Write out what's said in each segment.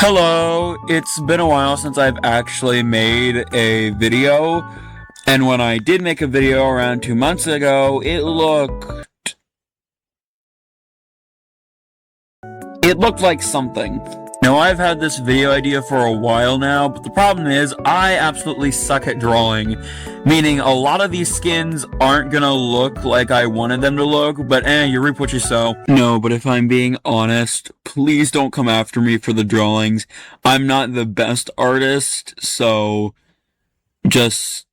Hello, it's been a while since I've actually made a video, and when I did make a video around 2 months ago, it looked like something. Now, I've had this video idea for a while now, but the problem is I absolutely suck at drawing, meaning a lot of these skins aren't gonna look like I wanted them to look, but you reap what you sow. No, but if I'm being honest, please don't come after me for the drawings. I'm not the best artist, so just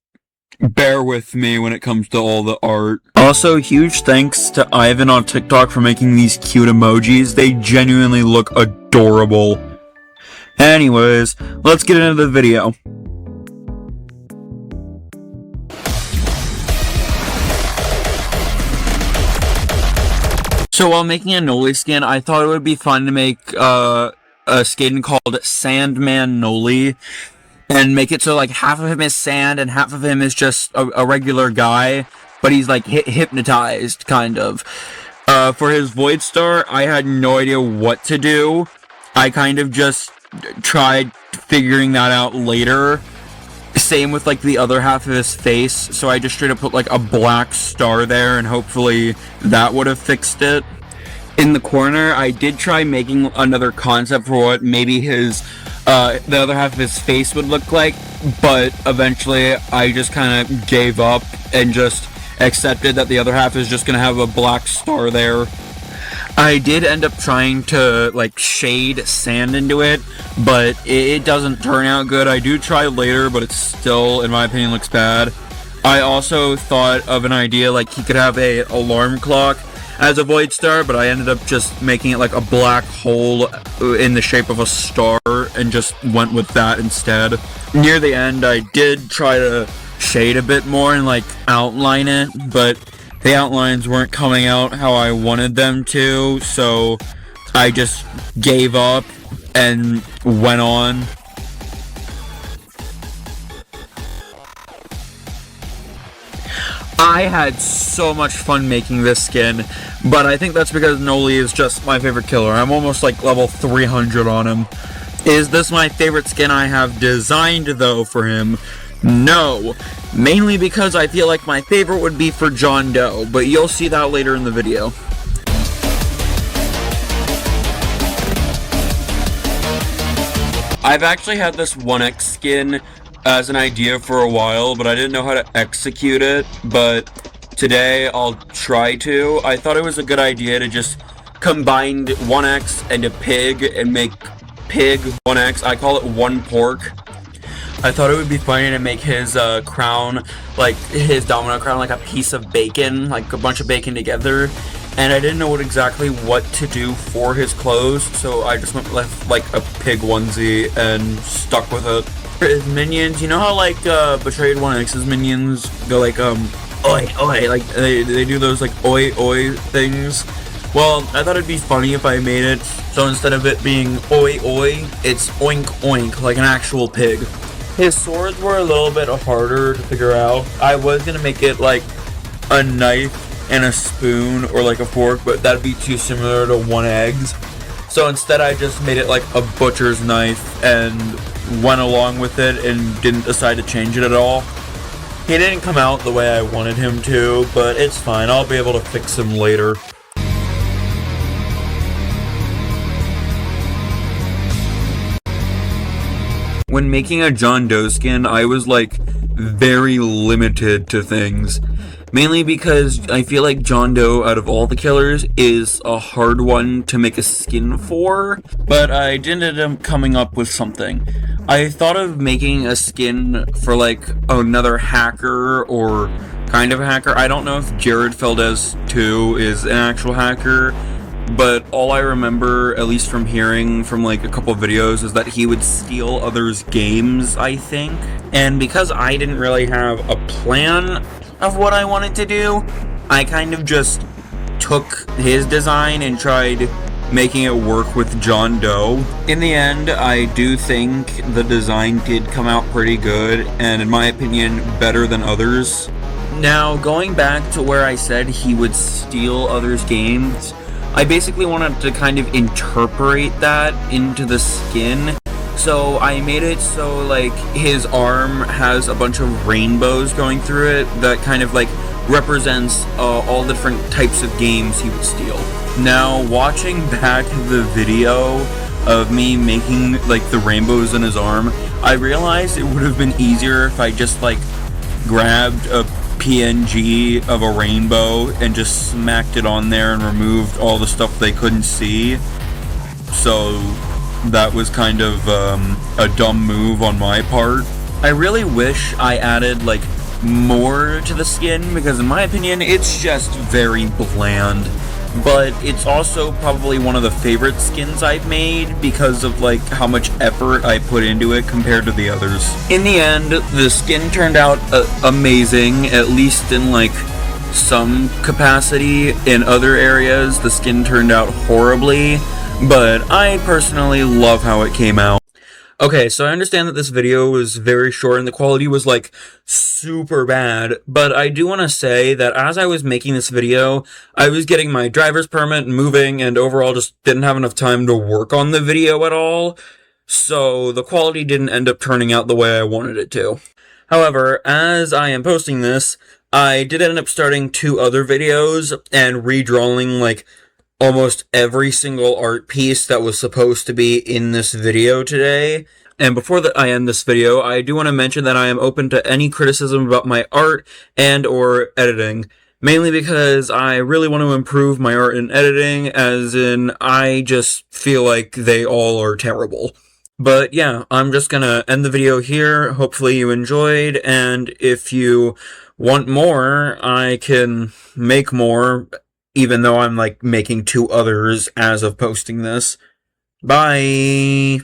bear with me when it comes to all the art. Also, huge thanks to Ivan on TikTok for making these cute emojis. They genuinely look adorable. Anyways, let's get into the video. So while making a Noli skin, I thought it would be fun to make a skin called Sandman Noli, and make it so like half of him is sand and half of him is just a regular guy, but he's like hypnotized, kind of. For his Void Star, I had no idea what to do. I kind of just tried figuring that out later. Same with like the other half of his face, so I just straight up put like a black star there, and hopefully that would have fixed it. In the corner, I did try making another concept for what maybe his the other half of his face would look like, but eventually I just kind of gave up and just accepted that the other half is just gonna have a black star there. I did end up trying to like shade sand into it, but it doesn't turn out good. I do try later, but it still, in my opinion, looks bad. I also thought of an idea like he could have a alarm clock as a Void Star, but I ended up just making it like a black hole in the shape of a star and just went with that instead. Near the end, I did try to shade a bit more and like outline it, but the outlines weren't coming out how I wanted them to, so I just gave up and went on. I had so much fun making this skin, but I think that's because Noli is just my favorite killer. I'm almost like level 300 on him. Is this my favorite skin I have designed though for him? No. Mainly because I feel like my favorite would be for John Doe, but you'll see that later in the video. I've actually had this 1X skin as an idea for a while, but I didn't know how to execute it, but today I'll try to. I thought it was a good idea to just combine 1X and a pig and make pig 1X. I call it one pork. I thought it would be funny to make his crown, like his domino crown, like a piece of bacon, like a bunch of bacon together. And I didn't know exactly what to do for his clothes, so I just went with like a pig onesie and stuck with it. For his minions, you know how like Betrayed 1X's minions go like oi oi, like they do those like oi oi things? Well, I thought it'd be funny if I made it so instead of it being oi oi, it's oink oink, like an actual pig. His swords were a little bit harder to figure out. I was gonna make it like a knife and a spoon or like a fork, but that'd be too similar to 1X. So instead I just made it like a butcher's knife and went along with it and didn't decide to change it at all. He didn't come out the way I wanted him to, but it's fine. I'll be able to fix him later. When making a John Doe skin, I was like very limited to things. Mainly because I feel like John Doe, out of all the killers, is a hard one to make a skin for. But I did end up coming up with something. I thought of making a skin for like another hacker or kind of a hacker. I don't know if Jared Feldez 2 is an actual hacker, but all I remember, at least from hearing from like a couple of videos, is that he would steal others' games, I think. And because I didn't really have a plan of what I wanted to do, I kind of just took his design and tried making it work with John Doe. In the end, I do think the design did come out pretty good, and in my opinion, better than others. Now, going back to where I said he would steal others' games, I basically wanted to kind of interpret that into the skin. So I made it so like his arm has a bunch of rainbows going through it that kind of like represents all the different types of games he would steal. Now watching back the video of me making like the rainbows in his arm, I realized it would have been easier if I just like grabbed a PNG of a rainbow and just smacked it on there and removed all the stuff they couldn't see. So that was kind of a dumb move on my part. I really wish I added like more to the skin, because in my opinion it's just very bland. But it's also probably one of the favorite skins I've made because of like how much effort I put into it compared to the others. In the end, the skin turned out amazing, at least in like some capacity. In other areas, the skin turned out horribly, but I personally love how it came out. Okay, so I understand that this video was very short and the quality was like super bad, but I do want to say that as I was making this video, I was getting my driver's permit, moving, and overall just didn't have enough time to work on the video at all, so the quality didn't end up turning out the way I wanted it to. However, as I am posting this, I did end up starting 2 other videos and redrawing like almost every single art piece that was supposed to be in this video today. And before I end this video, I do want to mention that I am open to any criticism about my art and or editing. Mainly because I really want to improve my art and editing, as in I just feel like they all are terrible. But yeah, I'm just gonna end the video here. Hopefully you enjoyed, and if you want more, I can make more, even though I'm like making 2 others as of posting this. Bye!